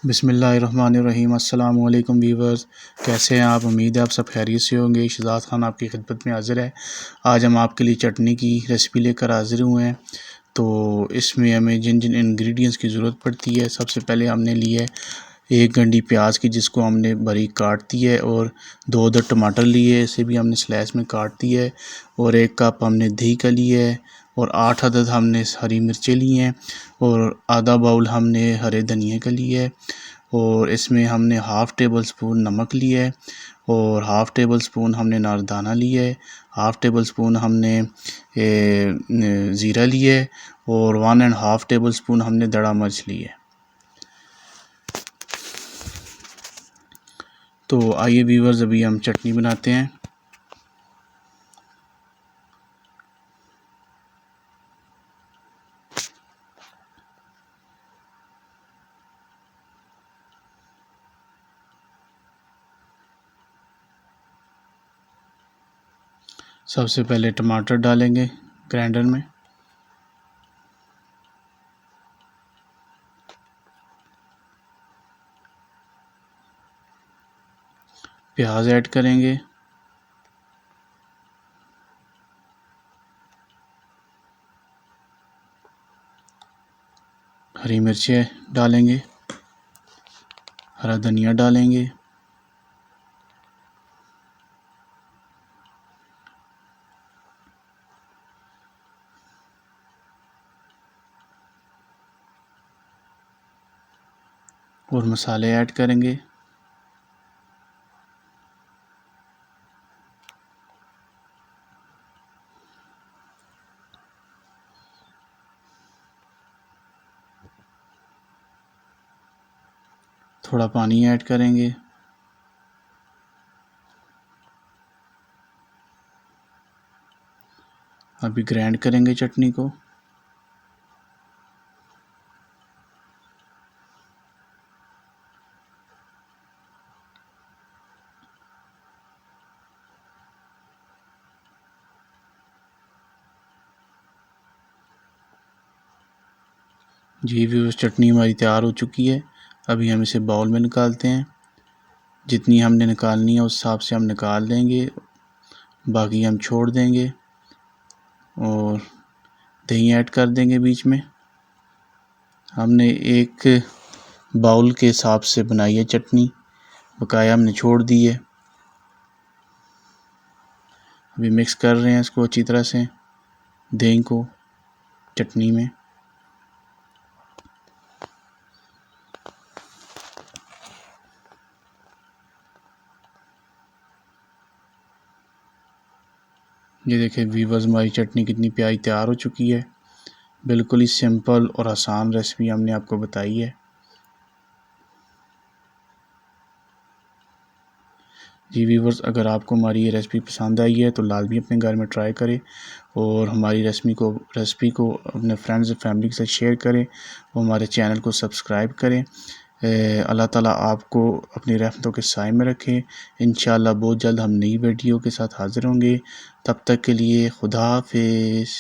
बिस्मिल्लाहिर्रहमानिर्रहीम। अस्सलाम वालेकुम व्यूवर्स, कैसे हैं आप? उम्मीद है आप सब खैरियत से होंगे। शहजाद खान आपकी खिदमत में हाज़िर है। आज हम आपके लिए चटनी की रेसिपी लेकर हाज़िर हुए हैं। तो इसमें हमें जिन जिन इंग्रेडिएंट्स की ज़रूरत पड़ती है, सबसे पहले हमने लिया है 1 गंडी प्याज की, जिसको हमने बारीक काट दी है, और 2 अदर टमाटर लिए, इसे भी हमने स्लाइस में काट दिया है, और 1 कप हमने दही का लिया है, और 8 अदद हमने हरी मिर्चें ली हैं, और आधा बाउल हमने हरे धनिए का लिया है, और इसमें हमने हाफ़ टेबल स्पून नमक लिया है, और हाफ़ टेबल स्पून हमने नारदाना लिया है, हाफ़ टेबल स्पून हमने ज़ीरा लिया है, और 1 एंड हाफ़ टेबल स्पून हमने दड़ा मिर्च ली है। तो आइए व्यूवर्स, अभी हम चटनी बनाते हैं। सबसे पहले टमाटर डालेंगे ग्राइंडर में, प्याज ऐड करेंगे, हरी मिर्चें डालेंगे, हरा धनिया डालेंगे, और मसाले ऐड करेंगे। थोड़ा पानी ऐड करेंगे। अभी ग्राइंड करेंगे चटनी को। जी व्यूअर्स, चटनी हमारी तैयार हो चुकी है। अभी हम इसे बाउल में निकालते हैं। जितनी हमने निकालनी है उस हिसाब से हम निकाल देंगे, बाकी हम छोड़ देंगे, और दही ऐड कर देंगे बीच में। हमने एक बाउल के हिसाब से बनाई है चटनी, बकाया हमने छोड़ दी है। अभी मिक्स कर रहे हैं इसको अच्छी तरह से, दही को चटनी में। ये देखिए व्यूअर्स, हमारी चटनी कितनी प्यारी तैयार हो चुकी है। बिल्कुल ही सिंपल और आसान रेसिपी हमने आपको बताई है। जी व्यूअर्स, अगर आपको हमारी ये रेसिपी पसंद आई है तो लाजमी अपने घर में ट्राई करें, और हमारी रेसिपी को अपने फ्रेंड्स और फैमिली के साथ शेयर करें, और हमारे चैनल को सब्सक्राइब करें। अल्लाह ताला आपको अपनी रहमतों के साए में रखें। इंशाअल्लाह बहुत जल्द हम नई वीडियो के साथ हाज़िर होंगे। तब तक के लिए खुदा हाफिज़।